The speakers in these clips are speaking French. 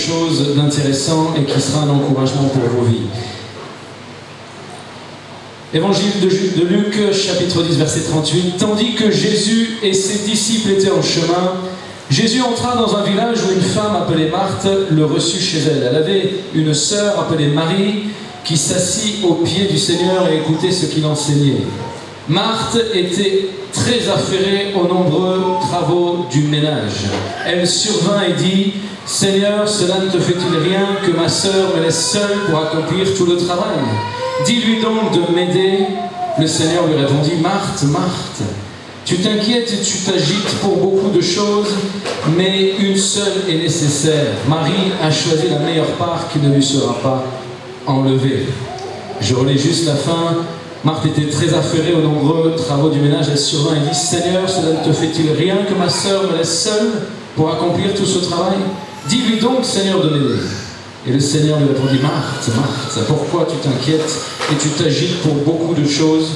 chose d'intéressant et qui sera un encouragement pour vos vies. Évangile de Luc, chapitre 10, verset 38. Tandis que Jésus et ses disciples étaient en chemin, Jésus entra dans un village où une femme appelée Marthe le reçut chez elle. Elle avait une sœur appelée Marie qui s'assit aux pieds du Seigneur et écoutait ce qu'il enseignait. Marthe était très affairée aux nombreux travaux du ménage. Elle survint et dit « Seigneur, cela ne te fait-il rien que ma sœur me laisse seule pour accomplir tout le travail ? Dis-lui donc de m'aider. » Le Seigneur lui répondit « Marthe, Marthe, tu t'inquiètes et tu t'agites pour beaucoup de choses, mais une seule est nécessaire. Marie a choisi la meilleure part qui ne lui sera pas enlevée. » Je relis juste la fin. Marthe était très affairée aux nombreux travaux du ménage. Elle survint et dit « Seigneur, cela ne te fait-il rien que ma sœur me laisse seule pour accomplir tout ce travail ? Dis-lui donc, Seigneur, de m'aider. » Et le Seigneur lui répondit « Marthe, Marthe, pourquoi tu t'inquiètes et tu t'agites pour beaucoup de choses ?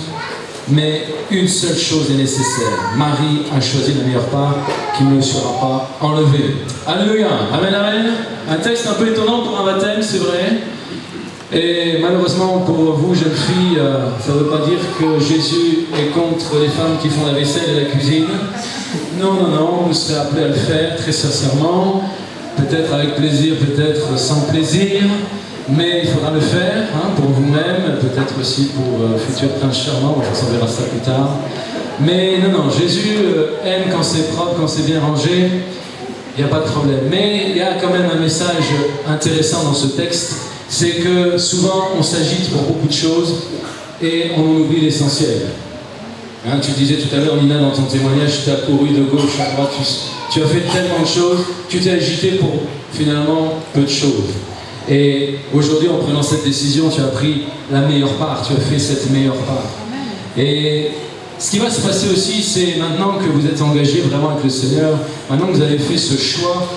Mais une seule chose est nécessaire. Marie a choisi la meilleure part qui ne lui sera pas enlevée. » Alléluia. Amen, amen. Un texte un peu étonnant pour un baptême, c'est vrai. Et malheureusement pour vous, jeunes filles, ça ne veut pas dire que Jésus est contre les femmes qui font la vaisselle et la cuisine. Non, non, non, vous serez appelés à le faire très sincèrement. Peut-être avec plaisir, peut-être sans plaisir. Mais il faudra le faire pour vous-même, peut-être aussi pour le futur prince charmant, on verra ça plus tard. Mais non, non, Jésus aime quand c'est propre, quand c'est bien rangé, il n'y a pas de problème. Mais il y a quand même un message intéressant dans ce texte, c'est que souvent on s'agite pour beaucoup de choses et on oublie l'essentiel. Tu disais tout à l'heure, Nina, dans ton témoignage, tu as couru de gauche à droite, tu as fait tellement de choses, tu t'es agité pour finalement peu de choses. Et aujourd'hui, en prenant cette décision, tu as pris la meilleure part, tu as fait cette meilleure part. Et ce qui va se passer aussi, c'est maintenant que vous êtes engagé vraiment avec le Seigneur, maintenant que vous avez fait ce choix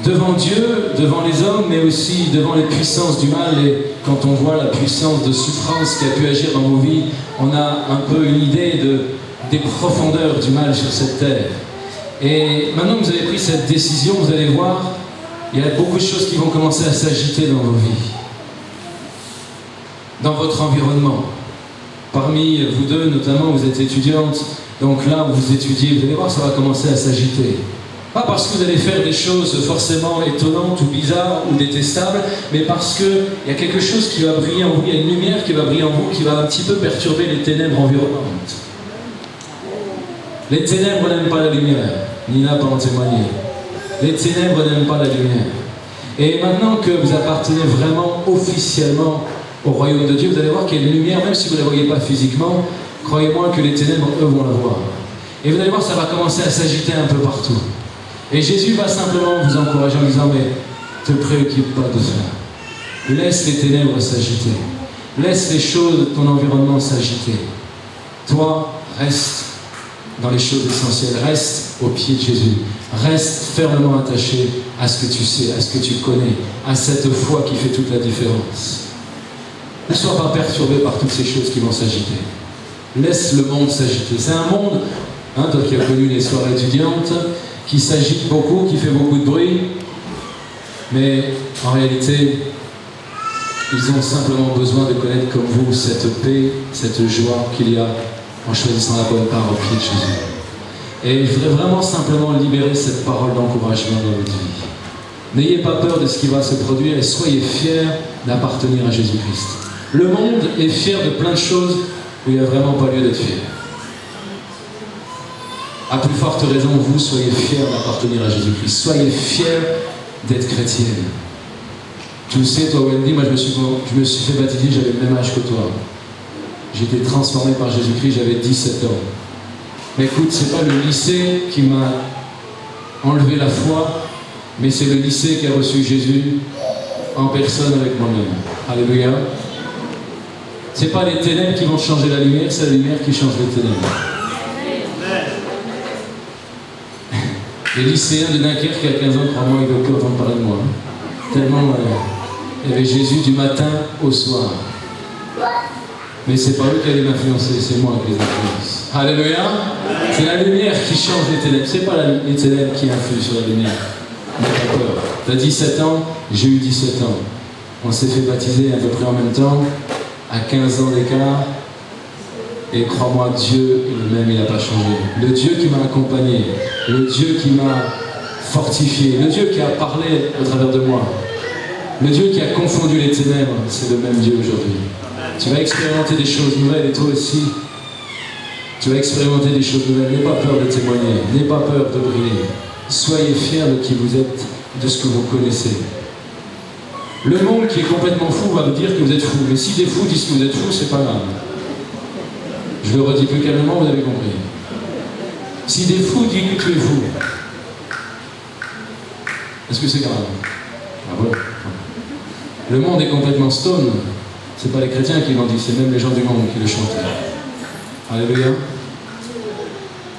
devant Dieu, devant les hommes, mais aussi devant les puissances du mal. Et quand on voit la puissance de souffrance qui a pu agir dans vos vies, on a un peu une idée des profondeurs du mal sur cette terre. Et maintenant que vous avez pris cette décision, vous allez voir, il y a beaucoup de choses qui vont commencer à s'agiter dans vos vies, dans votre environnement. Parmi vous deux, notamment, vous êtes étudiantes, donc là où vous étudiez, vous allez voir, ça va commencer à s'agiter. Pas parce que vous allez faire des choses forcément étonnantes ou bizarres ou détestables, mais parce qu'il y a quelque chose qui va briller en vous, il y a une lumière qui va briller en vous, qui va un petit peu perturber les ténèbres environnantes. Les ténèbres n'aiment pas la lumière. Nina peut en témoigner. Les ténèbres n'aiment pas la lumière. Et maintenant que vous appartenez vraiment officiellement au royaume de Dieu, vous allez voir qu'il y a une lumière, même si vous ne la voyez pas physiquement, croyez-moi que les ténèbres, eux, vont la voir. Et vous allez voir, ça va commencer à s'agiter un peu partout. Et Jésus va simplement vous encourager en disant, mais ne te préoccupe pas de cela. Laisse les ténèbres s'agiter. Laisse les choses de ton environnement s'agiter. Toi, reste dans les choses essentielles. Reste au pied de Jésus. Reste fermement attaché à ce que tu sais, à ce que tu connais, à cette foi qui fait toute la différence. Ne sois pas perturbé par toutes ces choses qui vont s'agiter. Laisse le monde s'agiter. C'est un monde, toi qui as connu les soirées étudiantes, qui s'agite beaucoup, qui fait beaucoup de bruit, mais en réalité, ils ont simplement besoin de connaître comme vous cette paix, cette joie qu'il y a en choisissant la bonne part au pied de Jésus. Et je voudrais vraiment simplement libérer cette parole d'encouragement dans votre vie. N'ayez pas peur de ce qui va se produire et soyez fiers d'appartenir à Jésus-Christ. Le monde est fier de plein de choses où il n'y a vraiment pas lieu d'être fier. À plus forte raison, vous soyez fiers d'appartenir à Jésus-Christ. Soyez fiers d'être chrétienne. Tu le sais, toi, Wendy, moi je me suis fait baptiser, j'avais le même âge que toi. J'ai été transformé par Jésus-Christ, j'avais 17 ans. Mais écoute, c'est pas le lycée qui m'a enlevé la foi, mais c'est le lycée qui a reçu Jésus en personne avec moi-même. Alléluia. C'est pas les ténèbres qui vont changer la lumière, c'est la lumière qui change les ténèbres. Les lycéens de Dunkerque, il y a 15 ans, crois-moi, ils ne veulent plus entendre parler de moi. Tellement il y avait Jésus du matin au soir. Mais c'est pas eux qui allaient m'influencer, c'est moi qui les influence. Alléluia. C'est la lumière qui change les ténèbres. C'est pas les ténèbres qui influent sur la lumière. n'aie pas peur. Tu as 17 ans, j'ai eu 17 ans. On s'est fait baptiser à peu près en même temps, à 15 ans d'écart. Et crois-moi, Dieu est le même, il n'a pas changé. Le Dieu qui m'a accompagné, le Dieu qui m'a fortifié, le Dieu qui a parlé au travers de moi, le Dieu qui a confondu les ténèbres, c'est le même Dieu aujourd'hui. Tu vas expérimenter des choses nouvelles et toi aussi, tu vas expérimenter des choses nouvelles. N'aie pas peur de témoigner, n'aie pas peur de briller. Soyez fiers de qui vous êtes, de ce que vous connaissez. Le monde qui est complètement fou va vous dire que vous êtes fou, mais si des fous disent que vous êtes fou, c'est pas grave. Je le redis plus calmement, vous avez compris. Si des fous disent que tu es fou, est-ce que c'est grave? Ah bon? Le monde est complètement stone. C'est pas les chrétiens qui l'ont dit, c'est même les gens du monde qui le chantent. Alléluia.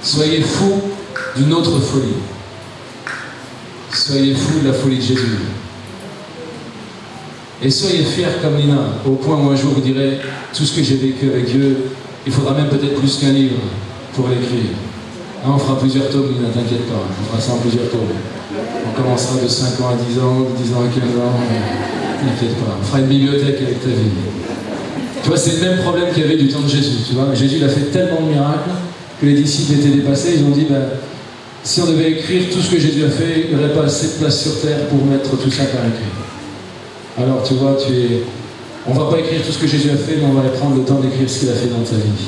Soyez fous d'une autre folie. Soyez fous de la folie de Jésus. Et soyez fiers comme Nina, au point où un jour vous direz, tout ce que j'ai vécu avec Dieu, il faudra même peut-être plus qu'un livre pour l'écrire. Hein, on fera plusieurs tomes, Nina, t'inquiète pas, on fera ça en plusieurs tomes. On commencera de 5 ans à 10 ans, de 10 ans à 15 ans, t'inquiète pas, on fera une bibliothèque avec ta vie. Tu vois, c'est le même problème qu'il y avait du temps de Jésus, tu vois. Jésus, il a fait tellement de miracles que les disciples étaient dépassés, ils ont dit, ben, si on devait écrire tout ce que Jésus a fait, il n'y aurait pas assez de place sur terre pour mettre tout ça par écrit. Alors, tu vois, on ne va pas écrire tout ce que Jésus a fait, mais on va prendre le temps d'écrire ce qu'il a fait dans ta vie.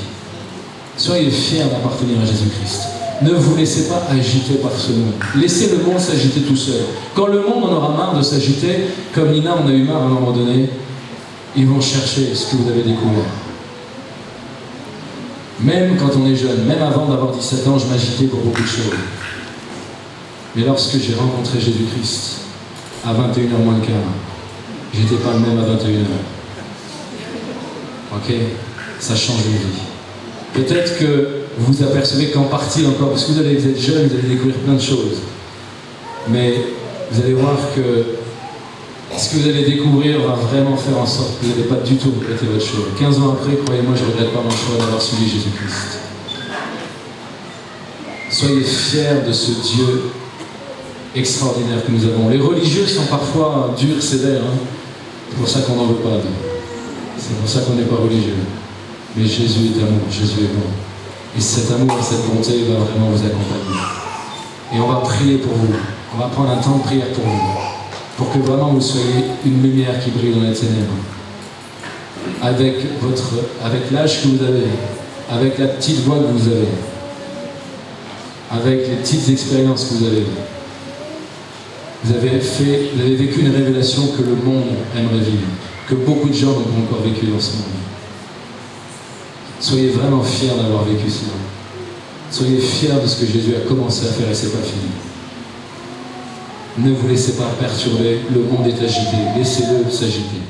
Soyez fiers d'appartenir à Jésus-Christ. Ne vous laissez pas agiter par ce monde. Laissez le monde s'agiter tout seul. Quand le monde en aura marre de s'agiter, comme Nina en a eu marre à un moment donné, ils vont chercher ce que vous avez découvert. Même quand on est jeune, même avant d'avoir 17 ans, je m'agitais pour beaucoup de choses. Mais lorsque j'ai rencontré Jésus-Christ, à 21h moins le quart, j'étais pas le même à 21h. Ok? Ça change de vie. Peut-être que vous apercevez qu'en partie encore, parce que vous allez être jeune, vous allez découvrir plein de choses. Mais vous allez voir que ce que vous allez découvrir va vraiment faire en sorte que vous n'allez pas du tout regretter votre choix. 15 ans après, croyez-moi, je ne regrette pas mon choix d'avoir suivi Jésus-Christ. Soyez fiers de ce Dieu extraordinaire que nous avons. Les religieux sont parfois durs, sévères. Hein. C'est pour ça qu'on n'en veut pas. C'est pour ça qu'on n'est pas religieux. Mais Jésus est amour, Jésus est bon. Et cet amour et cette bonté va vraiment vous accompagner. Et on va prier pour vous. On va prendre un temps de prière pour vous. Pour que vraiment vous soyez une lumière qui brille dans les ténèbres. Avec l'âge que vous avez, avec la petite voix que vous avez, avec les petites expériences que vous avez. Vous avez vécu une révélation que le monde aimerait vivre, que beaucoup de gens n'ont pas encore vécu dans ce monde. Soyez vraiment fiers d'avoir vécu cela. Soyez fiers de ce que Jésus a commencé à faire et c'est pas fini. Ne vous laissez pas perturber, le monde est agité, laissez-le s'agiter.